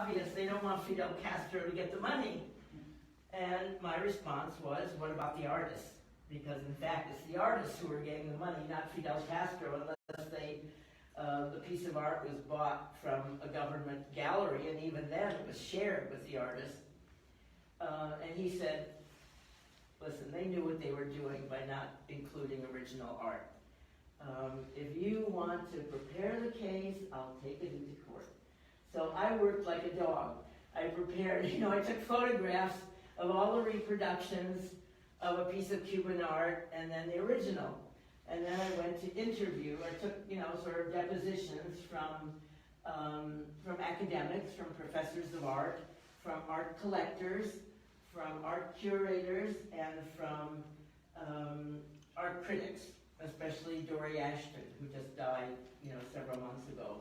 obvious. They don't want Fidel Castro to get the money. And my response was, what about the artists? Because in fact, it's the artists who are getting the money, not Fidel Castro, unless the piece of art was bought from a government gallery, and even then it was shared with the artist. And he said, listen, they knew what they were doing by not including original art. If you want to prepare the case, I'll take it into court. So I worked like a dog. I prepared, I took photographs of all the reproductions of a piece of Cuban art and then the original. And then I went to interview. I took, sort of depositions from academics, from professors of art, from art collectors, from art curators, and from art critics, especially Dory Ashton, who just died, several months ago.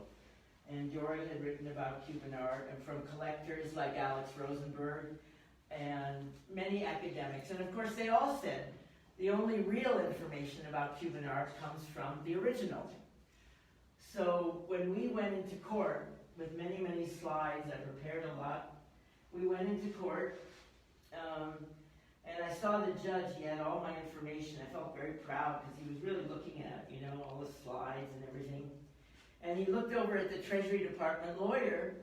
And Dory had written about Cuban art, and from collectors like Alex Rosenberg, and many academics. And of course, they all said the only real information about Cuban art comes from the original. So when we went into court with many, many slides, I prepared a lot, we went into court, and I saw the judge. He had all my information. I felt very proud because he was really looking at, all the slides and everything. And he looked over at the Treasury Department lawyer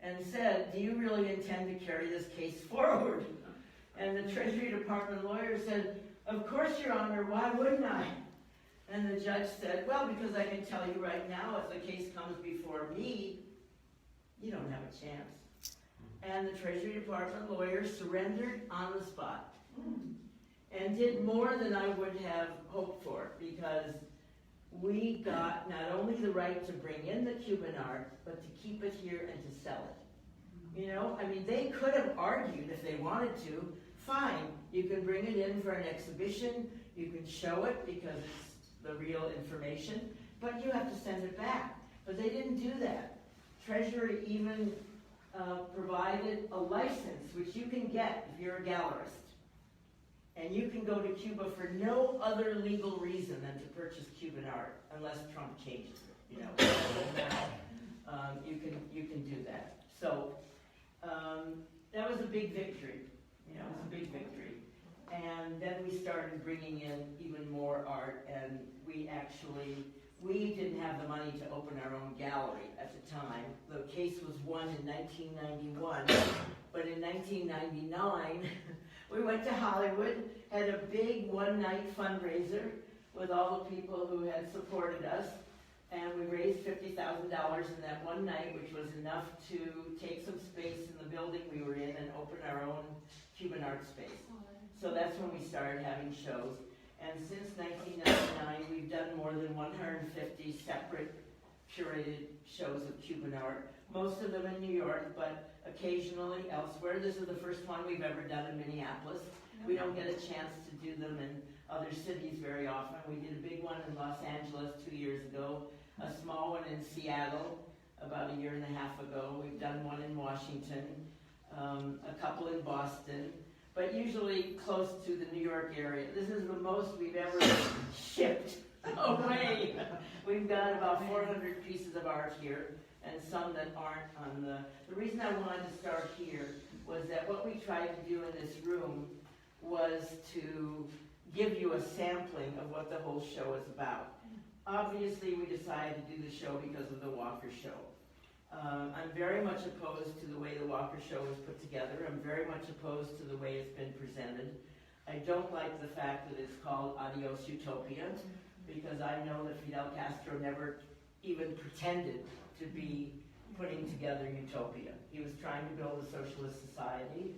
and said, do you really intend to carry this case forward? And the Treasury Department lawyer said, of course, Your Honor, why wouldn't I? And the judge said, well, because I can tell you right now, if the case comes before me, you don't have a chance. And the Treasury Department lawyer surrendered on the spot and did more than I would have hoped for, because we got not only the right to bring in the Cuban art, but to keep it here and to sell it. They could have argued if they wanted to, fine, you can bring it in for an exhibition, you can show it because it's the real information, but you have to send it back. But they didn't do that. Treasury even provided a license, which you can get if you're a gallerist. And you can go to Cuba for no other legal reason than to purchase Cuban art, unless Trump changes it. You can do that. So that was a big victory. It was a big victory. And then we started bringing in even more art, and we didn't have the money to open our own gallery at the time. The case was won in 1991, but in 1999, we went to Hollywood, had a big one-night fundraiser with all the people who had supported us, and we raised $50,000 in that one night, which was enough to take some space in the building we were in and open our own Cuban art space. So that's when we started having shows. And since 1999, we've done more than 150 separate curated shows of Cuban art, most of them in New York, but occasionally elsewhere. This is the first one we've ever done in Minneapolis. We don't get a chance to do them in other cities very often. We did a big one in Los Angeles 2 years ago, a small one in Seattle about 1.5 years ago. We've done one in Washington, a couple in Boston, but usually close to the New York area. This is the most we've ever shipped away. We've got about 400 pieces of art here, and some that aren't on the reason I wanted to start here was that what we tried to do in this room was to give you a sampling of what the whole show is about. Obviously, we decided to do the show because of the Walker Show. I'm very much opposed to the way the Walker Show was put together. I'm very much opposed to the way it's been presented. I don't like the fact that it's called Adios Utopia, because I know that Fidel Castro never even pretended to be putting together utopia. He was trying to build a socialist society,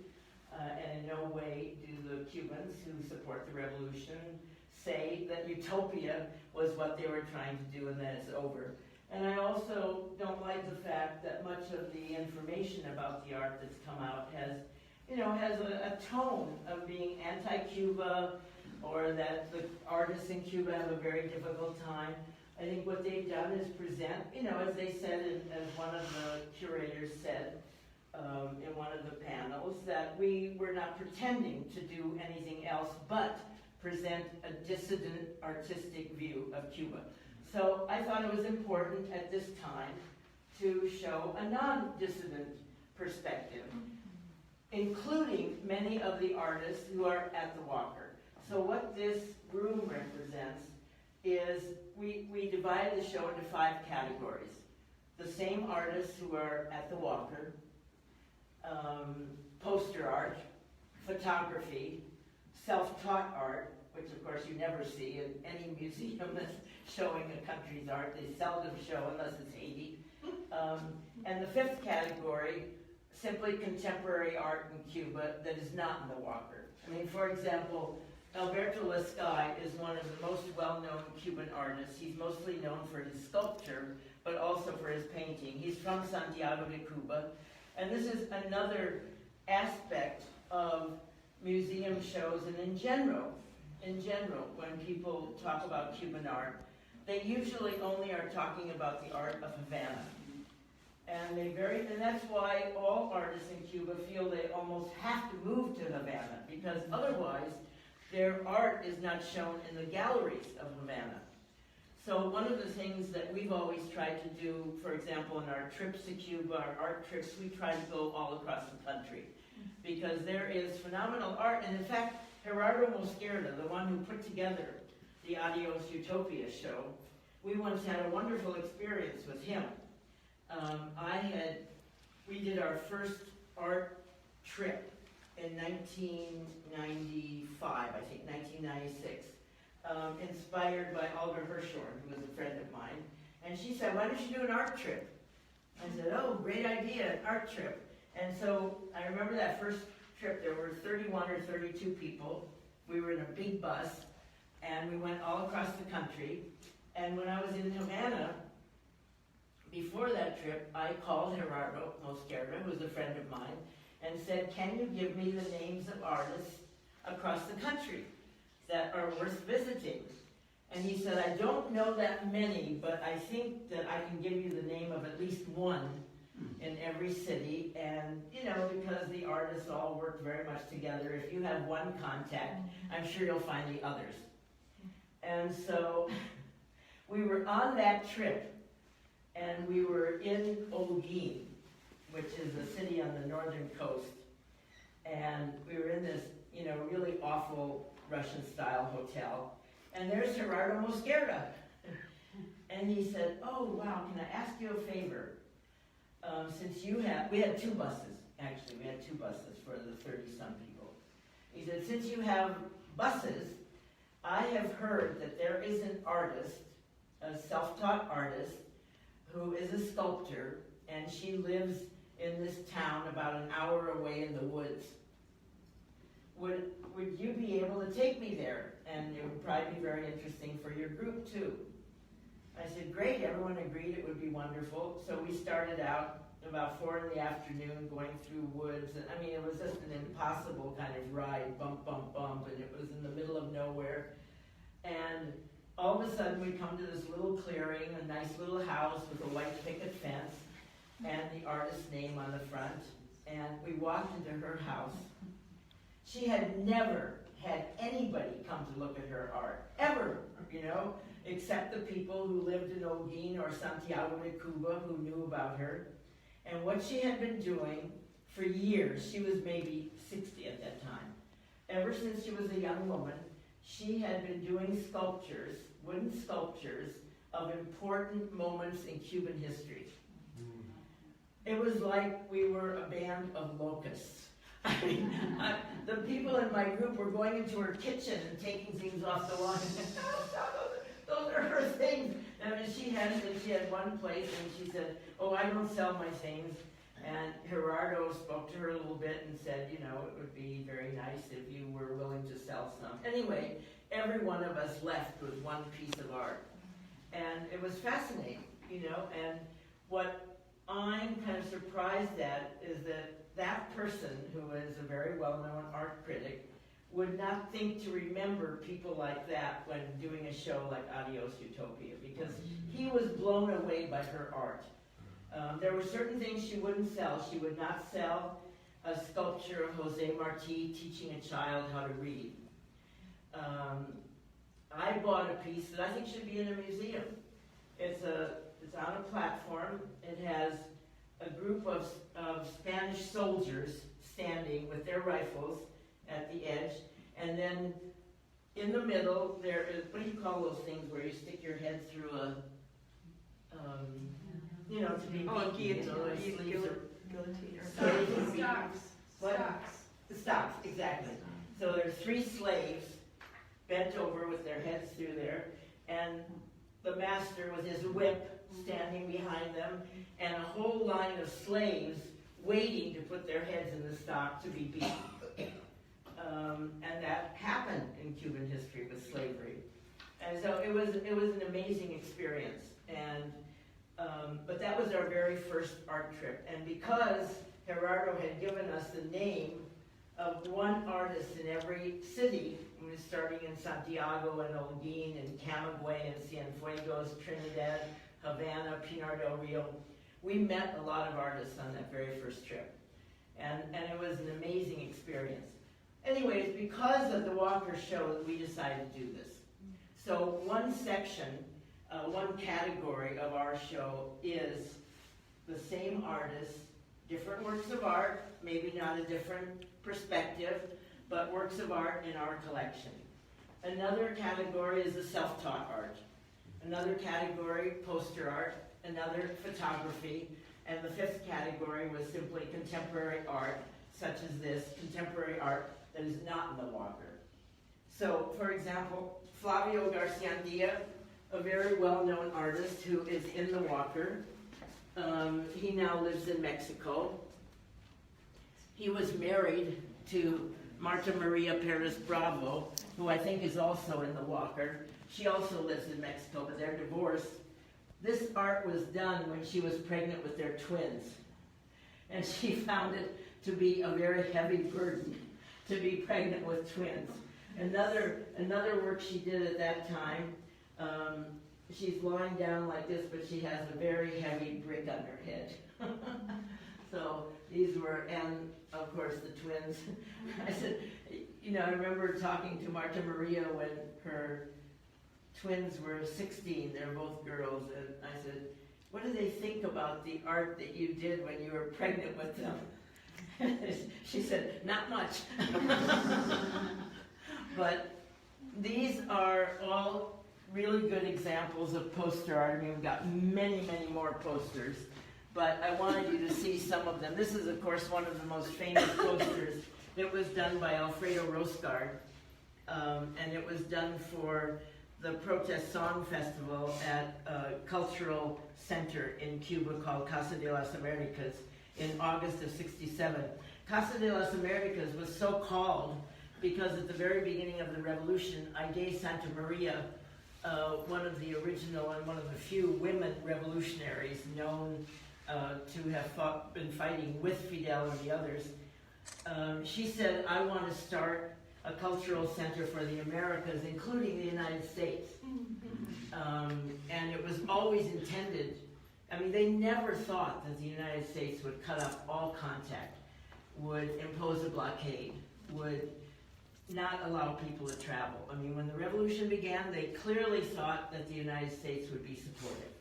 and in no way do the Cubans who support the revolution say that utopia was what they were trying to do and that it's over. And I also don't like the fact that much of the information about the art that's come out has a tone of being anti-Cuba, or that the artists in Cuba have a very difficult time. I think what they've done is present, as they said, as one of the curators said in one of the panels, that we were not pretending to do anything else but present a dissident artistic view of Cuba. So I thought it was important at this time to show a non-dissident perspective, including many of the artists who are at the Walker. So what this room represents is we divide the show into 5 categories. The same artists who are at the Walker, poster art, photography, self-taught art, which of course you never see in any museum that's showing a country's art. They seldom show unless it's Haiti. And the 5th category, simply contemporary art in Cuba that is not in the Walker. I mean, for example, Alberto Lescay is one of the most well-known Cuban artists. He's mostly known for his sculpture, but also for his painting. He's from Santiago de Cuba. And this is another aspect of museum shows, and in general, when people talk about Cuban art, they usually only are talking about the art of Havana. And that's why all artists in Cuba feel they almost have to move to Havana, because otherwise their art is not shown in the galleries of Havana. So one of the things that we've always tried to do, for example, in our trips to Cuba, our art trips, we try to go all across the country, because there is phenomenal art. And in fact, Gerardo Mosquera, the one who put together the Adios Utopia show, we once had a wonderful experience with him. We did our first art trip in 1995, I think, 1996, inspired by Olga Hirshhorn, who was a friend of mine. And she said, why don't you do an art trip? I said, oh, great idea, an art trip. And so I remember that first trip, there were 31 or 32 people. We were in a big bus, and we went all across the country. And when I was in Havana, before that trip, I called Gerardo Mosquera, who was a friend of mine, and said, can you give me the names of artists across the country that are worth visiting? And he said, I don't know that many, but I think that I can give you the name of at least one in every city. And, you know, because the artists all work very much together, if you have one contact, I'm sure you'll find the others. And so we were on that trip, and we were in Holguin, which is a city on the northern coast. And we were in this, you know, really awful Russian-style hotel. And there's Gerardo Mosquera. And he said, oh, wow, can I ask you a favor? We had 2 buses, actually. We had 2 buses for the 30-some people. He said, since you have buses, I have heard that there is an artist, a self-taught artist, who is a sculptor, and she lives in this town about an hour away in the woods. Would you be able to take me there? And it would probably be very interesting for your group too. I said, great, everyone agreed it would be wonderful. So we started out about 4 in the afternoon going through woods. And, I mean, it was just an impossible kind of ride, bump, bump, bump, and it was in the middle of nowhere. And all of a sudden we come to this little clearing, a nice little house with a white picket fence and the artist's name on the front. And we walked into her house. She had never had anybody come to look at her art, ever, you know, except the people who lived in Holguin or Santiago de Cuba who knew about her. And what she had been doing for years, she was maybe 60 at that time, ever since she was a young woman, she had been doing sculptures, wooden sculptures, of important moments in Cuban history. It was like we were a band of locusts. I mean, the people in my group were going into her kitchen and taking things off the wall. Those are her things. I mean, she had one place, and she said, oh, I don't sell my things. And Gerardo spoke to her a little bit and said, you know, it would be very nice if you were willing to sell some. Anyway, every one of us left with one piece of art. And it was fascinating, you know, and what I'm kind of surprised at is that that person, who is a very well-known art critic, would not think to remember people like that when doing a show like Adios Utopia, because he was blown away by her art. There were certain things she wouldn't sell. She would not sell a sculpture of Jose Marti teaching a child how to read. I bought a piece that I think should be in a museum. It's on a platform. It has a group of Spanish soldiers standing with their rifles at the edge, and then in the middle there is, what do you call those things where you stick your head through a, you know, to be beaten, the stocks, exactly. So there's 3 slaves bent over with their heads through there, and the master with his whip standing behind them, and a whole line of slaves waiting to put their heads in the stock to be beaten. And that happened in Cuban history with slavery. And so it was an amazing experience. And but that was our very first art trip. And because Gerardo had given us the name of one artist in every city, we were starting in Santiago and Holguin and Camagüey and Cienfuegos, Trinidad, Havana, Pinar del Rio. We met a lot of artists on that very first trip. And it was an amazing experience. Anyways, because of the Walker show, we decided to do this. So one section, one category of our show is the same artist, different works of art, maybe not a different perspective, but works of art in our collection. Another category is the self-taught art. Another category, poster art. Another, photography. And the 5th category was simply contemporary art, such as this, contemporary art that is not in the Walker. So, for example, Flavio Garciandilla, a very well-known artist who is in the Walker. He now lives in Mexico. He was married to Marta Maria Perez Bravo, who I think is also in the Walker. She also lives in Mexico, but they're divorced. This art was done when she was pregnant with their twins. And she found it to be a very heavy burden to be pregnant with twins. Another work she did at that time, she's lying down like this, but she has a very heavy brick on her head. So these were, and of course the twins. I said, you know, I remember talking to Marta Maria when her twins were 16, they're both girls, and I said, what do they think about the art that you did when you were pregnant with them? She said, not much. But these are all really good examples of poster art. I mean, we've got many, many more posters, but I wanted you to see some of them. This is, of course, one of the most famous posters. It was done by Alfredo Roscard, and it was done for the Protest Song Festival at a cultural center in Cuba called Casa de las Americas in August of '67. Casa de las Americas was so called because at the very beginning of the revolution, Aide Santa Maria, one of the original and one of the few women revolutionaries known to have been fighting with Fidel and the others, she said, I want to start a cultural center for the Americas, including the United States. And it was always intended, I mean, they never thought that the United States would cut off all contact, would impose a blockade, would not allow people to travel. I mean, when the revolution began, they clearly thought that the United States would be supportive.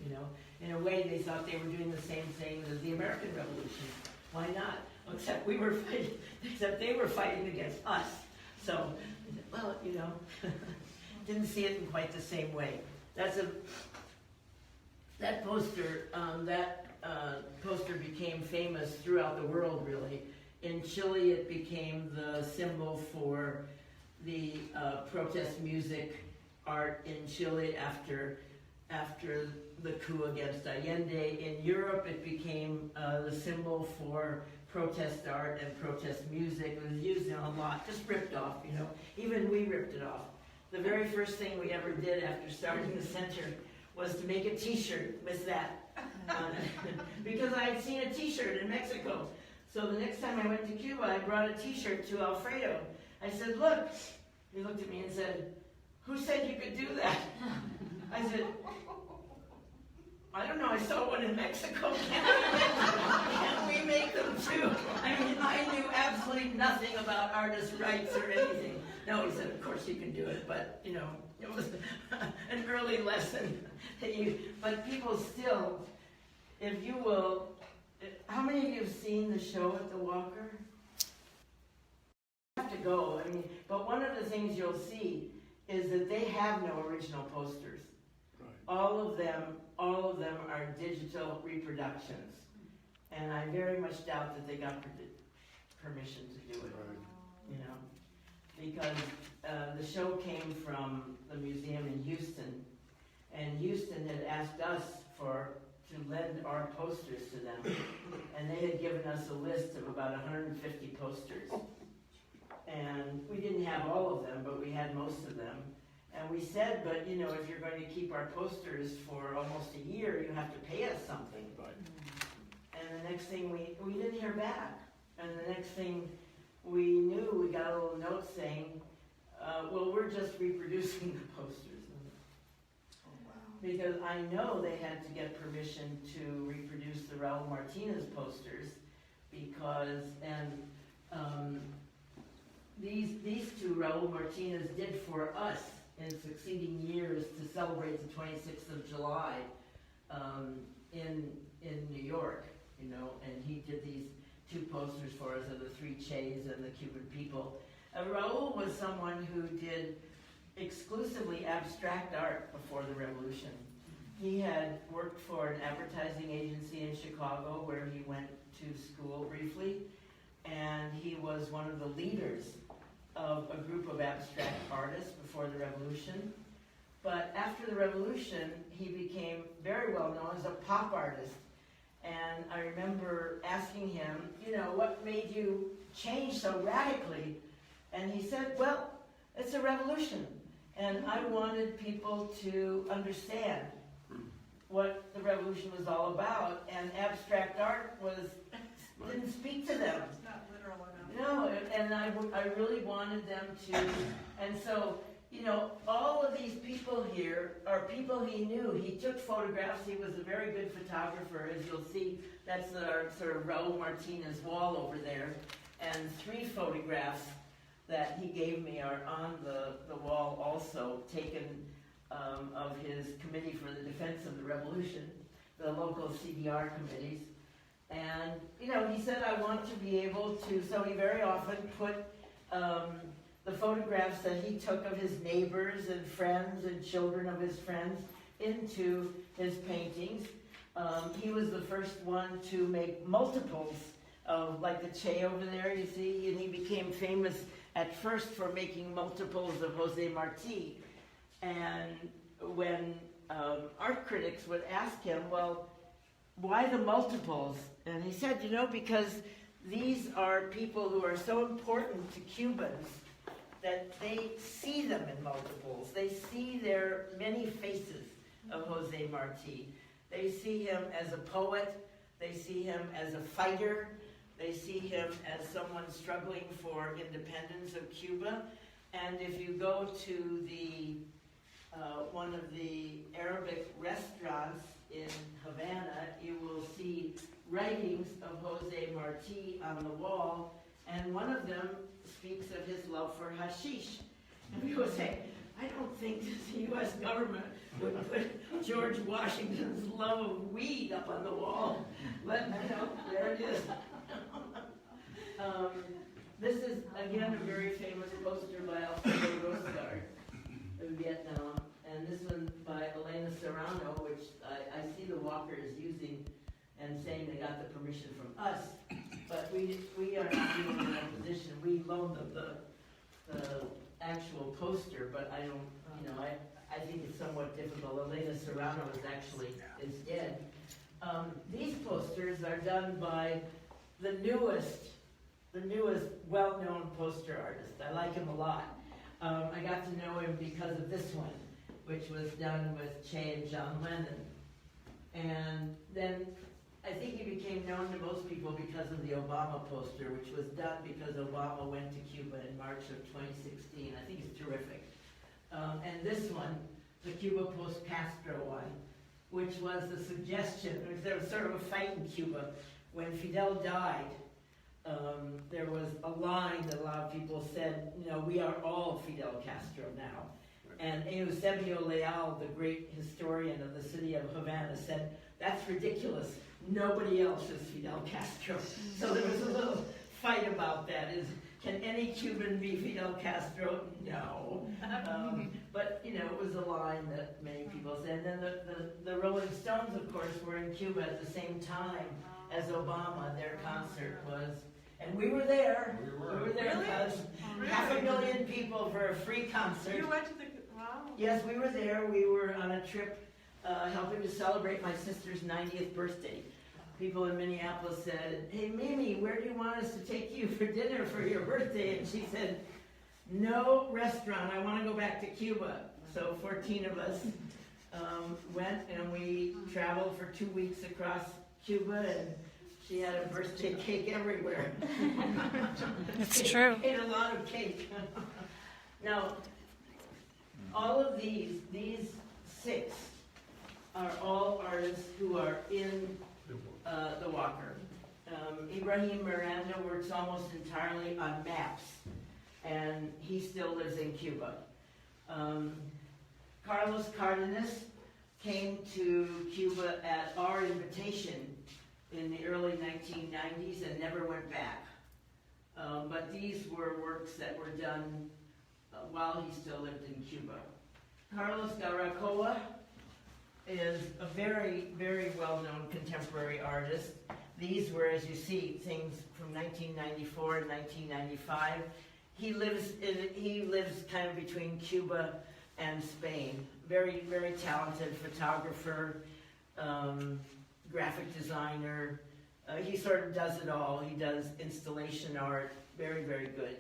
You know, in a way, they thought they were doing the same thing as the American Revolution. Why not? Except we were fighting, except they were fighting against us. So, well, you know, didn't see it in quite the same way. That poster became famous throughout the world, really. In Chile, it became the symbol for the protest music art in Chile after the coup against Allende. In Europe, it became the symbol for protest art and protest music. It was used in a lot, just ripped off, you know. Even we ripped it off. The very first thing we ever did after starting the center was to make a t-shirt with that on it. Because I had seen a t-shirt in Mexico. So the next time I went to Cuba, I brought a t-shirt to Alfredo. I said, look. He looked at me and said, who said you could do that? I said, I don't know, I saw one in Mexico. Can't we make them too? I mean, I knew absolutely nothing about artist rights or anything. No, he said, of course you can do it, but, you know, it was an early lesson. But people still, if you will How many of you have seen the show at the Walker? You have to go, I mean, but one of the things you'll see is that they have no original posters. Right. All of them are digital reproductions. And I very much doubt that they got permission to do it, you know, because the show came from the museum in Houston, and Houston had asked us to lend our posters to them, and they had given us a list of about 150 posters, and we didn't have all of them, but we had most of them, and we said, but you know, if you're going to keep our posters for almost a year, you have to pay us something. Right. And the next thing we didn't hear back, and the next thing we knew, we got a little note saying, well, we're just reproducing the posters. Because I know they had to get permission to reproduce the Raul Martinez posters, because, and these two Raul Martinez did for us in succeeding years to celebrate the 26th of July in New York, you know, and he did these two posters for us of the three Ches and the Cuban people. Raul was someone who did exclusively abstract art before the revolution. He had worked for an advertising agency in Chicago where he went to school briefly, and he was one of the leaders of a group of abstract artists before the revolution. But after the revolution, he became very well known as a pop artist. And I remember asking him, you know, what made you change so radically? And he said, well, it's a revolution. And I wanted people to understand what the revolution was all about, and abstract art didn't speak to them. It's not literal enough. No, and I really wanted them to, and so, you know, all of these people here are people he knew. He took photographs. He was a very good photographer, as you'll see. That's our sort of Raul Martinez wall over there, and 3 photographs that he gave me are on the wall also, taken of his Committee for the Defense of the Revolution, the local CDR committees. And, you know, he said, I want to be able to, so he very often put the photographs that he took of his neighbors and friends and children of his friends into his paintings. He was the first one to make multiples of, like the Che over there, you see, and he became famous at first for making multiples of Jose Marti. And when art critics would ask him, well, why the multiples? And he said, you know, because these are people who are so important to Cubans that they see them in multiples. They see their many faces of Jose Marti. They see him as a poet. They see him as a fighter. They see him as someone struggling for independence of Cuba. And if you go to the one of the Arabic restaurants in Havana, you will see writings of Jose Marti on the wall, and one of them speaks of his love for hashish. And people say, I don't think the U.S. government would put George Washington's love of weed up on the wall. But, you know, there it is. This is, again, a very famous poster by Alfredo Rosgard in Vietnam, and this one by Elena Serrano, which I see the Walker is using and saying they got the permission from us, but we are not even in that position. We loaned them the actual poster, but I don't, you know, I think it's somewhat difficult. Elena Serrano is dead. These posters are done by the newest well-known poster artist. I like him a lot. I got to know him because of this one, which was done with Che and John Lennon. And then I think he became known to most people because of the Obama poster, which was done because Obama went to Cuba in March of 2016. I think it's terrific. And this one, the Cuba post-Castro one, which was the suggestion, there was sort of a fight in Cuba. When Fidel died, there was a line that a lot of people said, you know, we are all Fidel Castro now. And Eusebio Leal, the great historian of the city of Havana, said, that's ridiculous. nobody else is Fidel Castro. So there was a little fight about that. Can any Cuban be Fidel Castro? No. But, you know, it was a line that many people said. And then the Rolling Stones, of course, were in Cuba at the same time as Obama. Their concert was, and we were there. We were there because 500,000 people for a free concert. You went to the, wow. Yes, we were there. We were on a trip helping to celebrate my sister's 90th birthday. People in Minneapolis said, "Hey, Mimi, where do you want us to take you for dinner for your birthday?" And she said, "No restaurant, I want to go back to Cuba." So 14 of us went, and we traveled for 2 weeks across Cuba, and she had a birthday cake everywhere. It's true. Ate a lot of cake. Now, all of these 6 are all artists who are in the Walker. Ibrahim Miranda works almost entirely on maps, and he still lives in Cuba. Carlos Cardenas came to Cuba at our invitation in the early 1990s and never went back. But these were works that were done while he still lived in Cuba. Carlos Garacoa is a very, very well-known contemporary artist. These were, as you see, things from 1994 and 1995. He lives kind of between Cuba and Spain. Very, very talented photographer, graphic designer. He sort of does it all. He does installation art. Very, very good.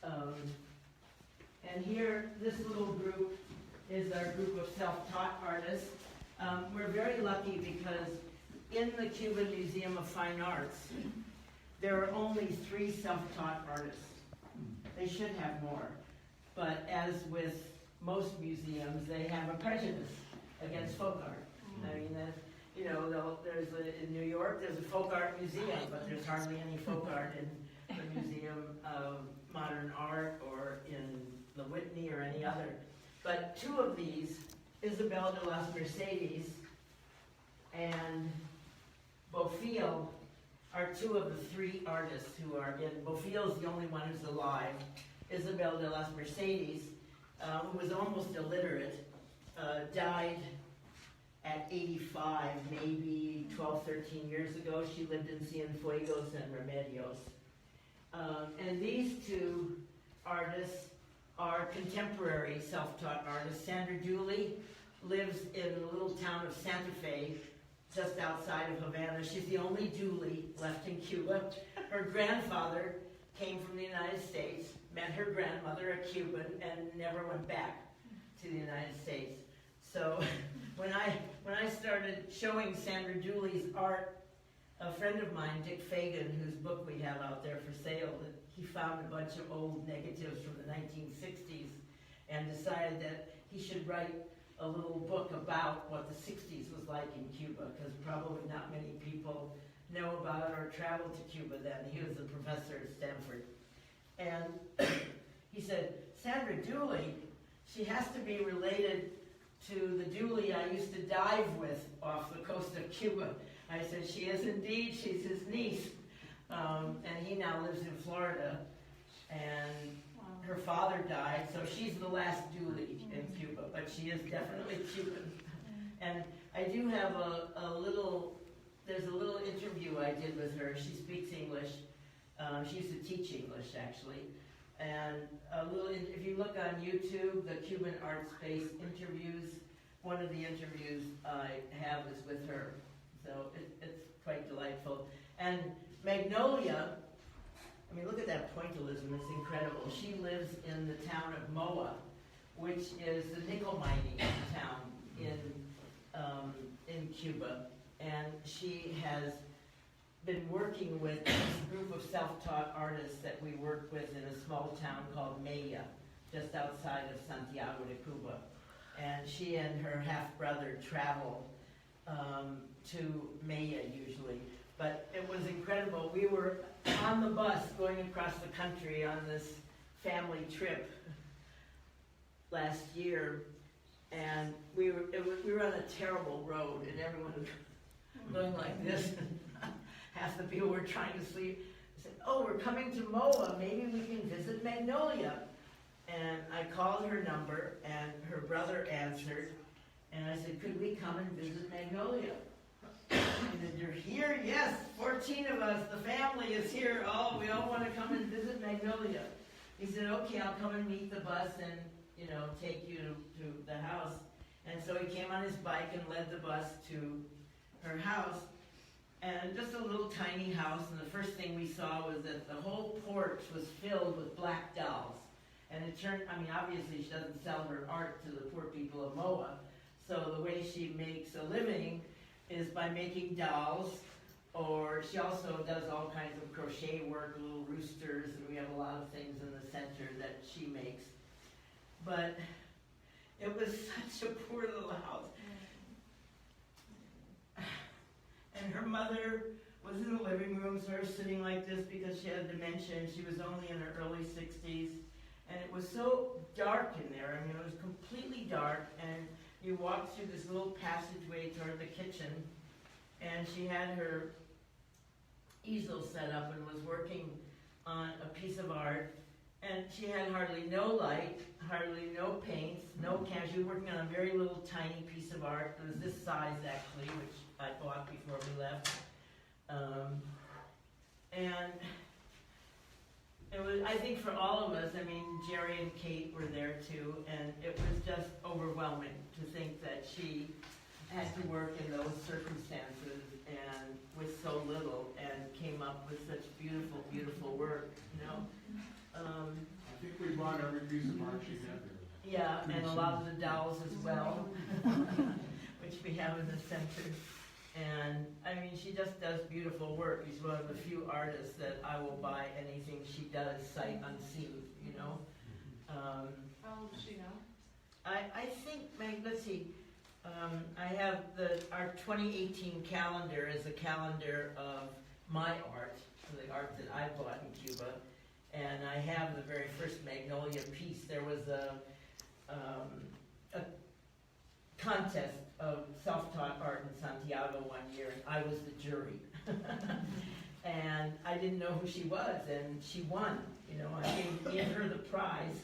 And here, this little group is our group of self-taught artists. We're very lucky because in the Cuban Museum of Fine Arts, there are only 3 self-taught artists. They should have more. But as with most museums, they have a prejudice against folk art. I mean, you know, in New York, there's a folk art museum, but there's hardly any folk art in the Museum of Modern Art or in the Whitney or any other. But 2 of these, Isabel de las Mercedes and Bofill, are 2 of the 3 artists who are in. Bofill's the only one who's alive. Isabel de las Mercedes, who was almost illiterate, died at 85, maybe 12, 13 years ago. She lived in Cienfuegos and Remedios. And these 2 artists are contemporary self-taught artists. Sandra Dooley lives in the little town of Santa Fe, just outside of Havana. She's the only Dooley left in Cuba. Her grandfather came from the United States, met her grandmother, a Cuban, and never went back to the United States. So when I started showing Sandra Dooley's art, a friend of mine, Dick Fagan, whose book we have out there for sale, he found a bunch of old negatives from the 1960s and decided that he should write a little book about what the 60s was like in Cuba, because probably not many people know about it or traveled to Cuba then. He was a professor at Stanford. And he said, Sandra Dooley, she has to be related to the Dooley I used to dive with off the coast of Cuba. I said, she is indeed, she's his niece. And he now lives in Florida. And her father died, so she's the last Dooley in Cuba, but she is definitely Cuban. And I do have there's a little interview I did with her. She speaks English. She used to teach English, actually. And if you look on YouTube, the Cuban Art Space interviews, one of the interviews I have is with her. So it's quite delightful. And Magnolia, I mean, look at that pointillism, it's incredible. She lives in the town of Moa, which is the nickel mining town in Cuba. And she has been working with this group of self-taught artists that we work with in a small town called Maya, just outside of Santiago de Cuba. And she and her half-brother travel to Maya usually. But it was incredible. We were on the bus going across the country on this family trip last year, and we were on a terrible road, and everyone going like this. Half the people were trying to sleep. I said, oh, we're coming to Moa. Maybe we can visit Magnolia. And I called her number, and her brother answered. And I said, could we come and visit Magnolia? He said, you're here? Yes, 14 of us. The family is here. Oh, we all want to come and visit Magnolia. He said, okay, I'll come and meet the bus and, take you to the house. And so he came on his bike and led the bus to her house. And just a little tiny house, and the first thing we saw was that the whole porch was filled with black dolls. And it turned, obviously she doesn't sell her art to the poor people of Moa. So the way she makes a living is by making dolls, or she also does all kinds of crochet work, little roosters, and we have a lot of things in the center that she makes. But it was such a poor little house. And her mother was in the living room, sort of sitting like this because she had dementia, and she was only in her early 60s. And it was so dark in there. It was completely dark, and you walked through this little passageway toward the kitchen, and she had her easel set up and was working on a piece of art, and she had hardly no light, hardly no paints, no canvas. She was working on a very little tiny piece of art. It was this size, actually, which I bought before we left. And it was, I think for all of us, Jerry and Kate were there too, and it was just overwhelming to think that she had to work in those circumstances and with so little, and came up with such beautiful, beautiful work, I think we bought every piece of art she had there. Yeah, and a lot of the dolls as well, which we have in the center. And she just does beautiful work. She's one of the few artists that I will buy anything she does sight unseen, How old is she now? I think, let's see, I have our 2018 calendar is a calendar of my art, the art that I bought in Cuba. And I have the very first Magnolia piece. There was a contest of self-taught art in Santiago one year, and I was the jury. And I didn't know who she was, and she won. I gave her the prize.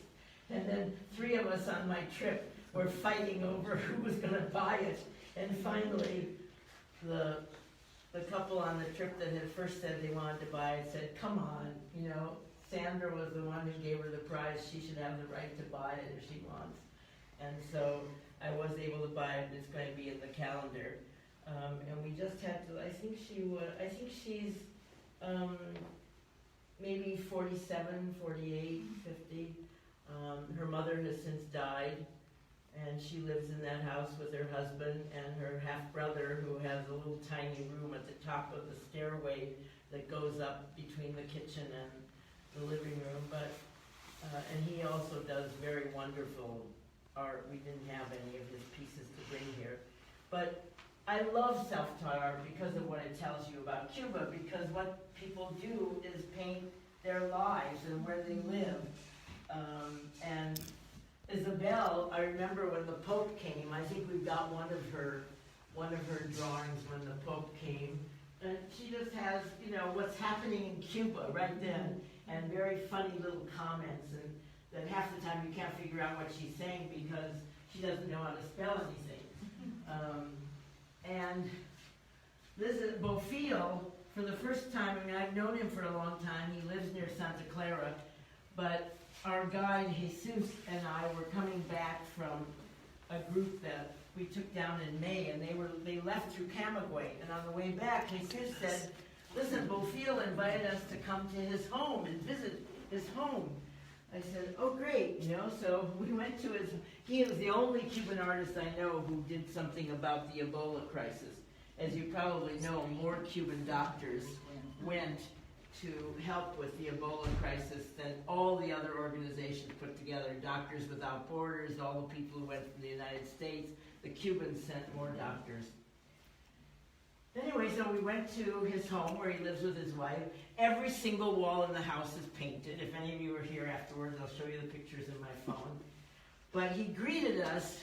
And then 3 of us on my trip were fighting over who was going to buy it. And finally, the couple on the trip that had first said they wanted to buy it said, come on, Sandra was the one who gave her the prize. She should have the right to buy it if she wants. And so I was able to buy it, and it's going to be in the calendar. And we just had to, I think she's maybe 47, 48, 50. Her mother has since died, and she lives in that house with her husband and her half-brother, who has a little tiny room at the top of the stairway that goes up between the kitchen and the living room. But and he also does very wonderful art. We didn't have any of his pieces to bring here. But I love self-taught art because of what it tells you about Cuba, because what people do is paint their lives and where they live. And Isabel, I remember when the Pope came, I think we've got one of her drawings when the Pope came. And she just has, what's happening in Cuba right then, and very funny little comments, and that half the time you can't figure out what she's saying because she doesn't know how to spell anything. And this is Bofil, for the first time, I've known him for a long time. He lives near Santa Clara, but our guide, Jesus, and I were coming back from a group that we took down in May, and they left through Camagüey, and on the way back, Jesus said, listen, Bofil invited us to come to his home and visit his home. I said, oh great, so we went to he was the only Cuban artist I know who did something about the Ebola crisis. As you probably know, more Cuban doctors went to help with the Ebola crisis than all the other organizations put together. Doctors Without Borders, all the people who went from the United States, the Cubans sent more doctors. Anyway, so we went to his home where he lives with his wife. Every single wall in the house is painted. If any of you are here afterwards, I'll show you the pictures in my phone. But he greeted us.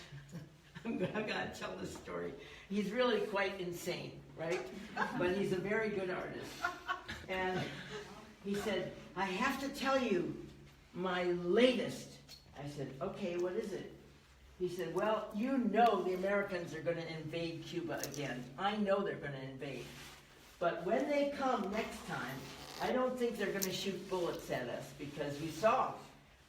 I'm going to tell this story. He's really quite insane. right? But he's a very good artist. And he said, I have to tell you my latest. I said, okay, what is it? He said, well, you know the Americans are going to invade Cuba again. I know they're going to invade. But when they come next time, I don't think they're going to shoot bullets at us, because you saw,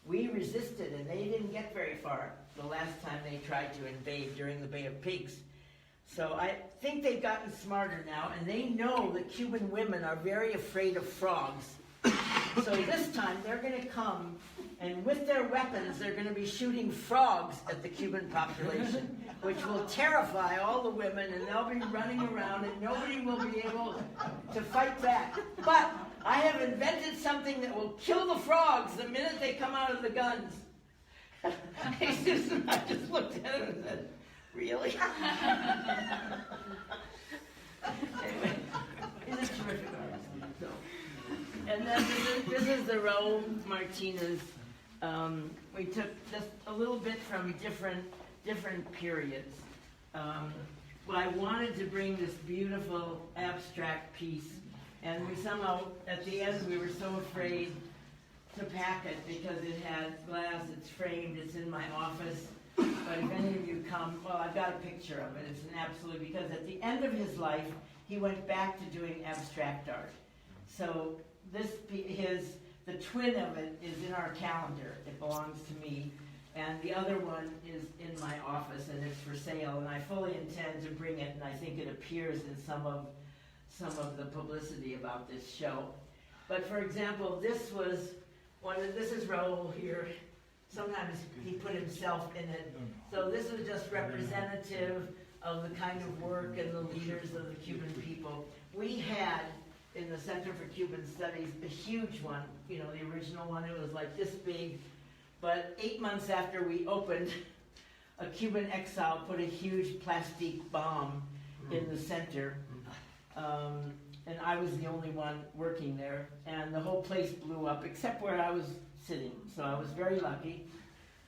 we resisted and they didn't get very far the last time they tried to invade during the Bay of Pigs. So I think they've gotten smarter now, and they know that Cuban women are very afraid of frogs. So this time they're going to come, and with their weapons they're going to be shooting frogs at the Cuban population, which will terrify all the women, and they'll be running around and nobody will be able to fight back. But I have invented something that will kill the frogs the minute they come out of the guns. I just looked at him and said, really? Anyway, he's a terrific artist. So. And then this is the Raul Martinez. We took just a little bit from different periods. Well, I wanted to bring this beautiful abstract piece, and we somehow, at the end, we were so afraid to pack it because it had glass, it's framed, it's in my office. But if any of you come, well, I've got a picture of it. It's an absolute, because at the end of his life, he went back to doing abstract art. So the twin of it is in our calendar. It belongs to me. And the other one is in my office, and it's for sale. And I fully intend to bring it, and I think it appears in some of the publicity about this show. But for example, this is Raul here. Sometimes he put himself in it. So this is just representative of the kind of work and the leaders of the Cuban people. We had, in the Center for Cuban Studies, a huge one. You know, the original one, it was like this big. But 8 months after we opened, a Cuban exile put a huge plastic bomb in the center. And I was the only one working there. And the whole place blew up, except where I was sitting. So I was very lucky.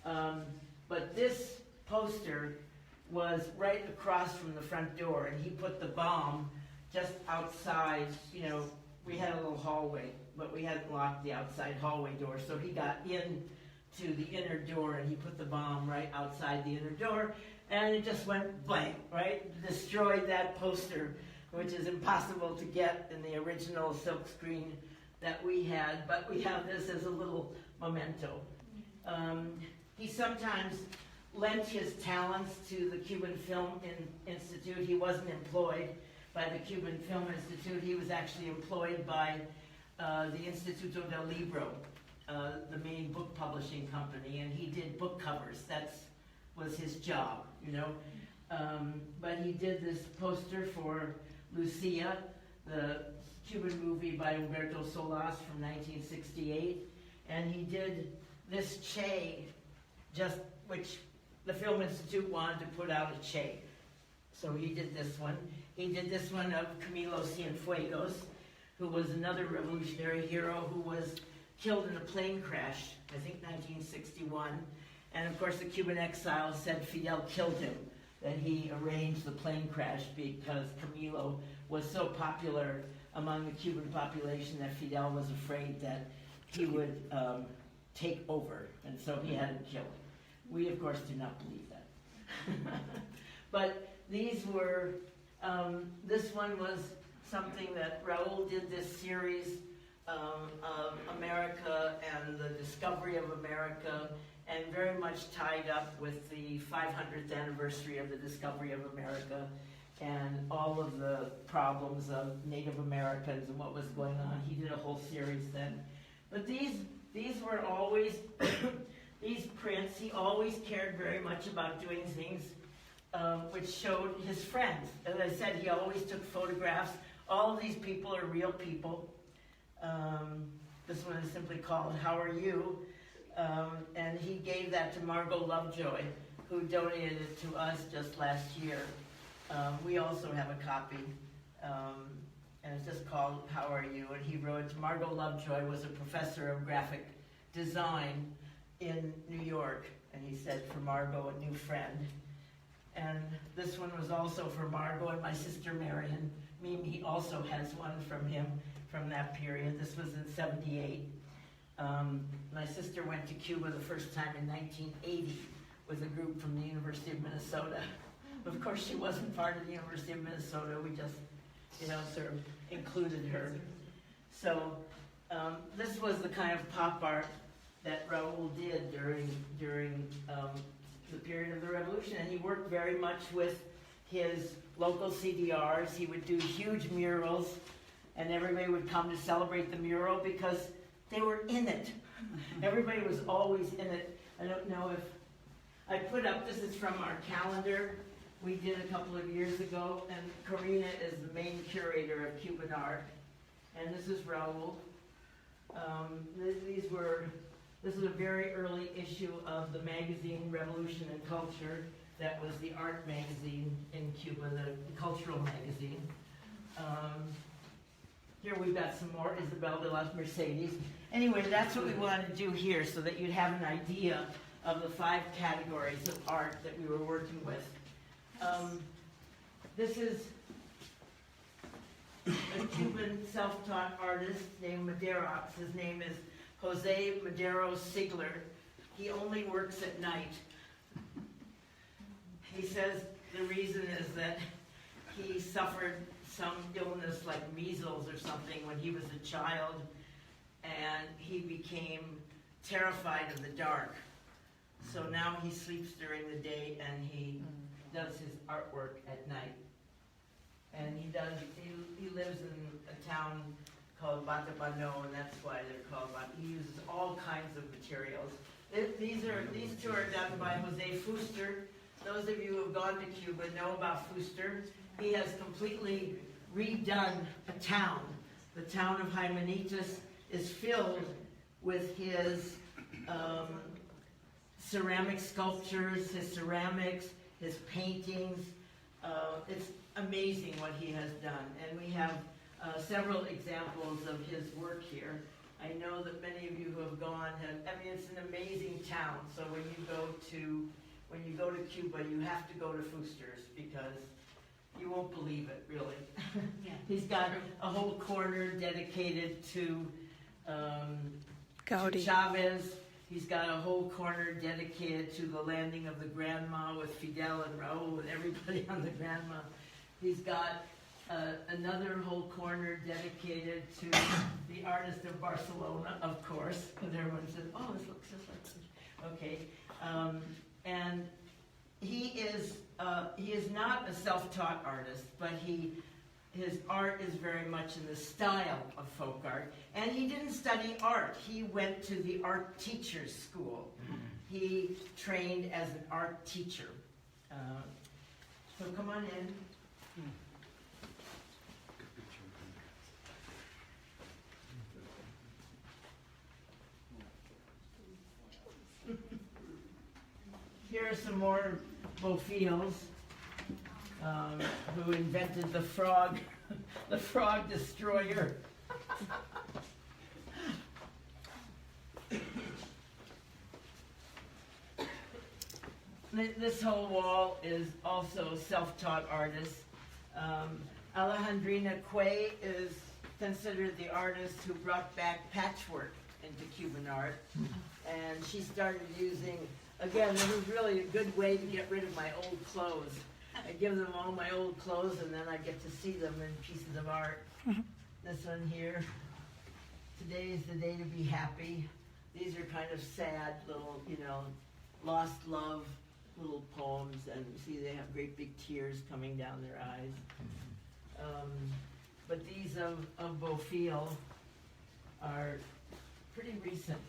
But this poster was right across from the front door, and he put the bomb just outside. You know, we had a little hallway, but we hadn't locked the outside hallway door. So he got in to the inner door, and he put the bomb right outside the inner door, and it just went blank, right? Destroyed that poster, which is impossible to get in the original silkscreen that we had, but we have this as a little memento. He sometimes lent his talents to the Cuban Film Institute. He wasn't employed by the Cuban Film Institute. He was actually employed by the Instituto del Libro, the main book publishing company, and he did book covers. That was his job, you know. But he did this poster for Lucia, the Cuban movie by Humberto Solas from 1968, and he did this Che, which the Film Institute wanted to put out a Che. So he did this one. He did this one of Camilo Cienfuegos, who was another revolutionary hero who was killed in a plane crash, I think 1961. And of course the Cuban exile said Fidel killed him, that he arranged the plane crash because Camilo was so popular among the Cuban population that Fidel was afraid that he would take over, and so he had him killed. We, of course, do not believe that. But these were, this one was something that Raul did, this series of America and the discovery of America, and very much tied up with the 500th anniversary of the discovery of America and all of the problems of Native Americans and what was going on. He did a whole series then. But these were always, these prints, he always cared very much about doing things which showed his friends. As I said, he always took photographs. All of these people are real people. This one is simply called How Are You? And he gave that to Margot Lovejoy, who donated it to us just last year. We also have a copy, and it's just called How Are You? And he wrote it to Margot Lovejoy, was a professor of graphic design in New York, and he said, for Margot, a new friend. And this one was also for Margot and my sister Marion, Mimi also has one from him from that period. This was in '78. My sister went to Cuba the first time in 1980 with a group from the University of Minnesota. Of course, she wasn't part of the University of Minnesota. We just, sort of included her. So this was the kind of pop art that Raoul did during the period of the revolution, and he worked very much with his local CDRs. He would do huge murals, and everybody would come to celebrate the mural because they were in it. Everybody was always in it. I don't know if I put up, this is from our calendar we did a couple of years ago, and Karina is the main curator of Cuban art, and this is Raoul. This is a very early issue of the magazine Revolution and Culture. That was the art magazine in Cuba, the cultural magazine. Here we've got some more Isabel de las Mercedes. Anyway, that's what we wanted to do here so that you'd have an idea of the 5 categories of art that we were working with. This is a Cuban self-taught artist named Maderox. His name is Jose Madero Sigler. He only works at night. He says the reason is that he suffered some illness like measles or something when he was a child, and he became terrified of the dark. So now he sleeps during the day and he does his artwork at night. And he lives in a town called Batabano, and that's why they're called Bat. He uses all kinds of materials. These two are done by Jose Fuster. Those of you who have gone to Cuba know about Fuster. He has completely redone a town. The town of Jimenitas is filled with his ceramic sculptures, his ceramics, his paintings. It's amazing what he has done. And we have several examples of his work here. I know that many of you who have gone it's an amazing town. So when you go to Cuba, you have to go to Fuster's because you won't believe it, really. Yeah. He's got a whole corner dedicated to Chavez. He's got a whole corner dedicated to the landing of the Granma with Fidel and Raul and everybody on the Granma. He's got another whole corner dedicated to the artist of Barcelona, of course, because everyone says, oh, this looks just like this. Okay. And he is not a self-taught artist, but his art is very much in the style of folk art. And he didn't study art. He went to the art teacher's school. He trained as an art teacher. So come on in. Here are some more Bofios, who invented the frog destroyer. This whole wall is also self-taught artists. Alejandrina Cuey is considered the artist who brought back patchwork into Cuban art, and she started using. Again, this is really a good way to get rid of my old clothes. I give them all my old clothes, and then I get to see them in pieces of art. This one here, today is the day to be happy. These are kind of sad little, lost love little poems, and you see they have great big tears coming down their eyes. But these of Bofill are pretty recent.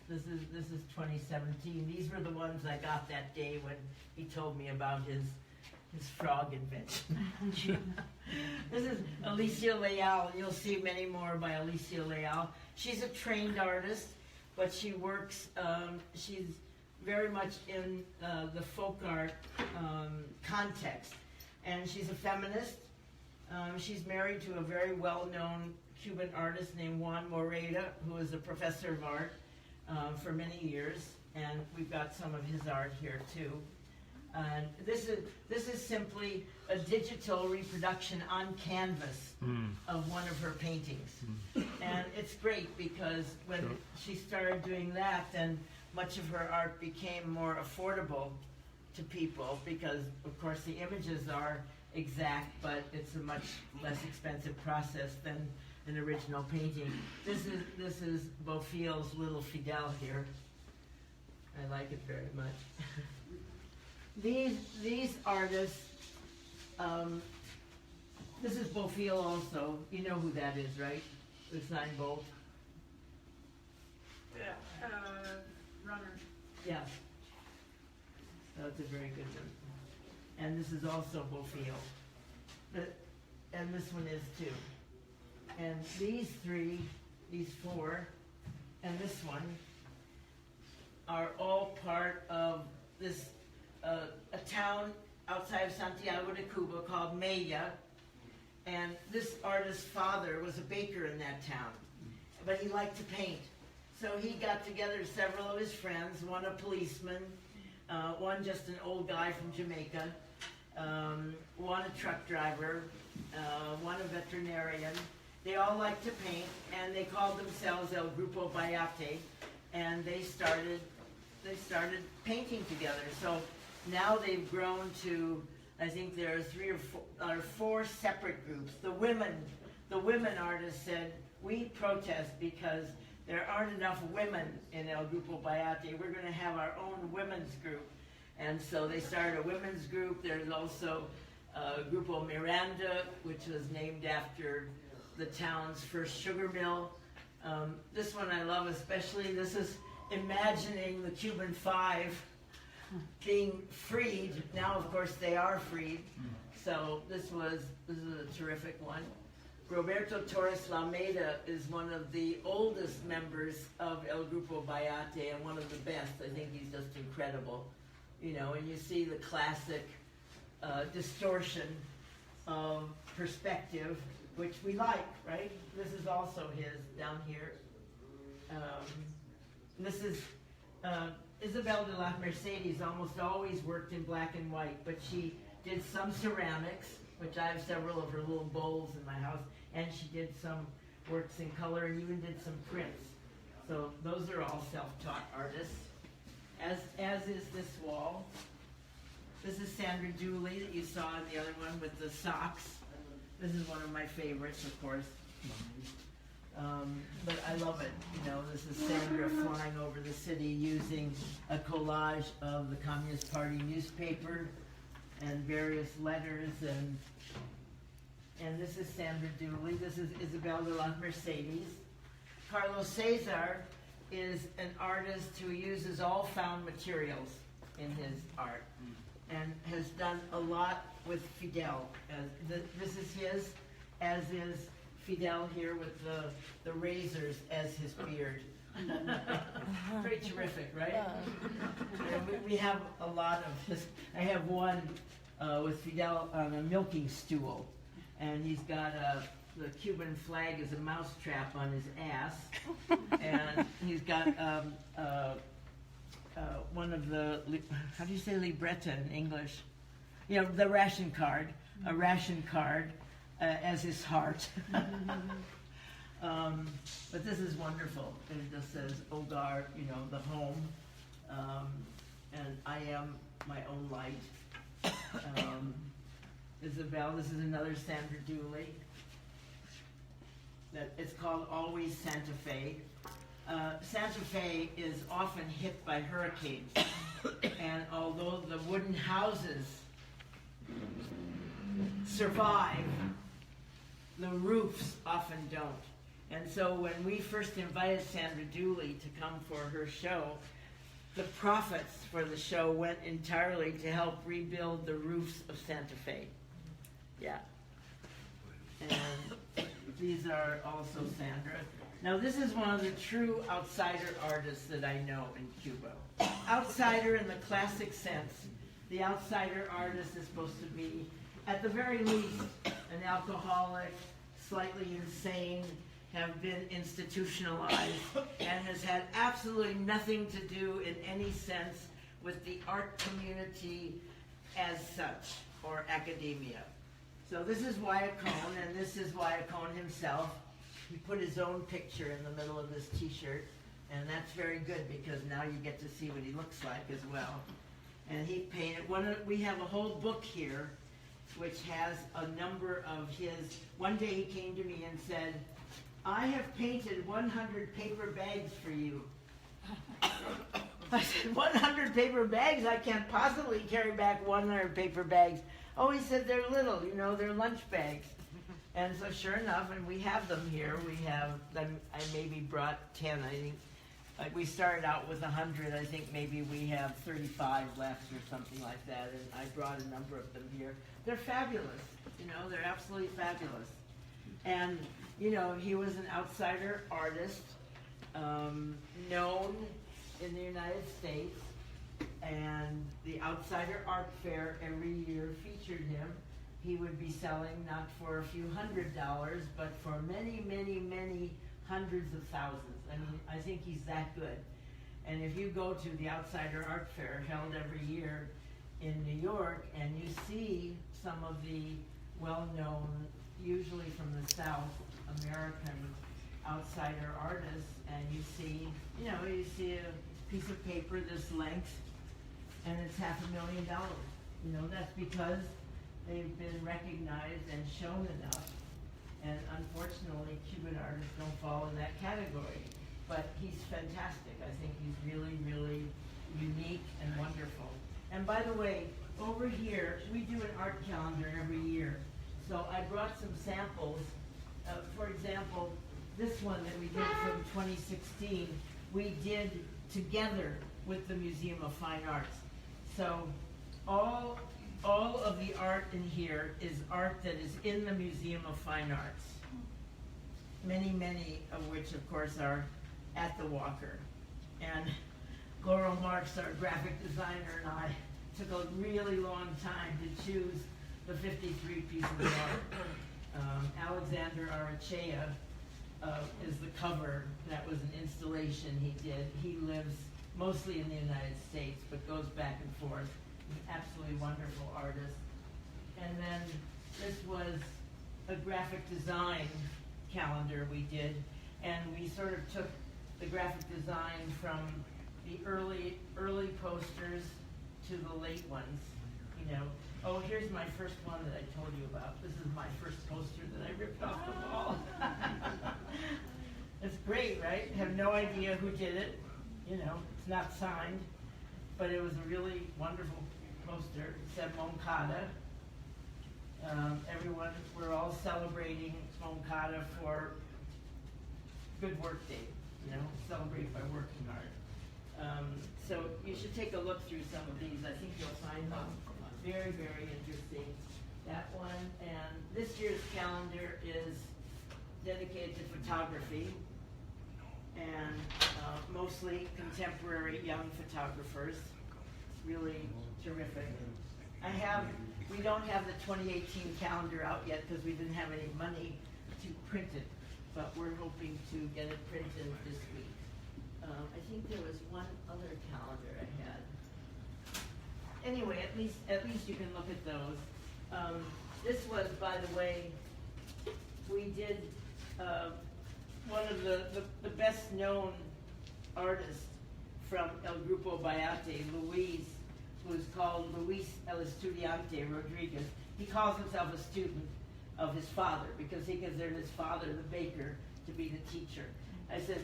This is 2017. These were the ones I got that day when he told me about his frog invention. This is Alicia Leal. You'll see many more by Alicia Leal. She's a trained artist, but she works, she's very much in the folk art context. And she's a feminist. She's married to a very well-known Cuban artist named Juan Moreda, who is a professor of art for many years, and we've got some of his art here too. And this is simply a digital reproduction on canvas of one of her paintings. And it's great because when she started doing that, then much of her art became more affordable to people because, of course, the images are exact, but it's a much less expensive process than an original painting. This is Beaufil's Little Fidel here. I like it very much. These artists, this is Beaufil also. You know who that is, right? Usain Bolt. Yeah, runner. Yeah. That's a very good one. And this is also Beaufil. And this one is too. And these three, these four, and this one are all part of this, a town outside of Santiago de Cuba called Mella. And this artist's father was a baker in that town, but he liked to paint. So he got together several of his friends, one a policeman, one just an old guy from Jamaica, one a truck driver, one a veterinarian. They all liked to paint, and they called themselves El Grupo Bayate, and they started painting together. So now they've grown to, I think there are 3 or 4 separate groups. The women artists said, we protest because there aren't enough women in El Grupo Bayate. We're going to have our own women's group. And so they started a women's group. There's also Grupo Miranda, which was named after the town's first sugar mill. This one I love especially. This is imagining the Cuban Five being freed. Now, of course, they are freed. So this is a terrific one. Roberto Torres Lameda is one of the oldest members of El Grupo Bayate and one of the best. I think he's just incredible. You know, and you see the classic distortion of perspective, which we like, right? This is also his down here. This is Isabel de las Mercedes almost always worked in black and white, but she did some ceramics, which I have several of her little bowls in my house, and she did some works in color and even did some prints. So those are all self-taught artists, as is this wall. This is Sandra Dooley that you saw in the other one with the socks. This is one of my favorites, of course. But I love it. You know, this is Sandra flying over the city using a collage of the Communist Party newspaper and various letters, and this is Sandra Dooley. This is Isabel de las Mercedes. Carlos Cesar is an artist who uses all found materials in his art and has done a lot with Fidel. This is his, as is Fidel here with the razors as his beard. Very terrific, right? And we have a lot of his. I have one with Fidel on a milking stool, and he's got the Cuban flag as a mousetrap on his ass, and he's got one of the, how do you say libretta in English? You know, the ration card, a ration card as his heart. But this is wonderful. It just says Hogar, you know, the home, and I am my own light. Isabel, this is another Sandra Dooley. It's called Always Santa Fe. Santa Fe is often hit by hurricanes, and although the wooden houses survive, the roofs often don't. And so when we first invited Sandra Dooley to come for her show, the profits for the show went entirely to help rebuild the roofs of Santa Fe. Yeah. And these are also Sandra. Now this is one of the true outsider artists that I know in Cuba. Outsider in the classic sense. The outsider artist is supposed to be, at the very least, an alcoholic, slightly insane, have been institutionalized, and has had absolutely nothing to do in any sense with the art community as such, or academia. So this is Wyatt Cohn, and this is Wyatt Cohn himself. He put his own picture in the middle of this t-shirt, and that's very good because now you get to see what he looks like as well. And he painted we have a whole book here which has a number of his. One day he came to me and said, "I have painted 100 paper bags for you." I said, 100 paper bags? I can't possibly carry back 100 paper bags. Oh, he said, they're little, they're lunch bags. And so sure enough, and we have them here. We have them, I maybe brought 10, I think. We started out with 100, I think maybe we have 35 left or something like that. And I brought a number of them here. They're fabulous, they're absolutely fabulous. And, he was an outsider artist, known in the United States, and the Outsider Art Fair every year featured him. He would be selling not for a few $100s, but for many, many, many hundreds of thousands. I mean, I think he's that good. And if you go to the Outsider Art Fair held every year in New York, and you see some of the well-known, usually from the South, American outsider artists, and you see a piece of paper this length, and it's $500,000. That's because they've been recognized and shown enough. And unfortunately, Cuban artists don't fall in that category. But he's fantastic. I think he's really, really unique and wonderful. And by the way, over here, we do an art calendar every year. So I brought some samples. For example, this one that we did from 2016, we did together with the Museum of Fine Arts. So all of the art in here is art that is in the Museum of Fine Arts. Many, many of which, of course, are at the Walker. And Laurel Marks, our graphic designer, and I took a really long time to choose the 53 pieces of art. Alexander Arachea is the cover. That was an installation he did. He lives mostly in the United States, but goes back and forth. He's an absolutely wonderful artist. And then this was a graphic design calendar we did, and we sort of took the graphic design from the early posters to the late ones. Oh, here's my first one that I told you about. This is my first poster that I ripped off the wall. It's great, right? Have no idea who did it. It's not signed, but it was a really wonderful poster. It said Moncada. We're all celebrating Moncada for Good Work Day, celebrate by working hard. So you should take a look through some of these. I think you'll find them very, very interesting. That one, and this year's calendar is dedicated to photography, and mostly contemporary young photographers. Really terrific. We don't have the 2018 calendar out yet because we didn't have any money to print it, but we're hoping to get it printed this week. I think there was one other calendar I had. Anyway, at least you can look at those. This was, by the way, we did one of the best known artists from El Grupo Bayate, Luis, who's called Luis El Estudiante Rodriguez. He calls himself a student of his father because he considered his father, the baker, to be the teacher. I said,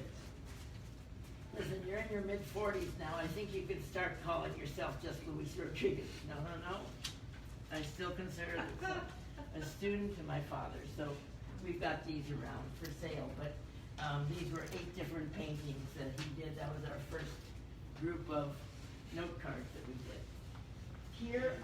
listen, you're in your mid-40s now. I think you could start calling yourself just Luis Rodriguez. No. I still consider myself a student to my father. So we've got these around for sale. But these were 8 different paintings that he did. That was our first group of note cards that we did. Here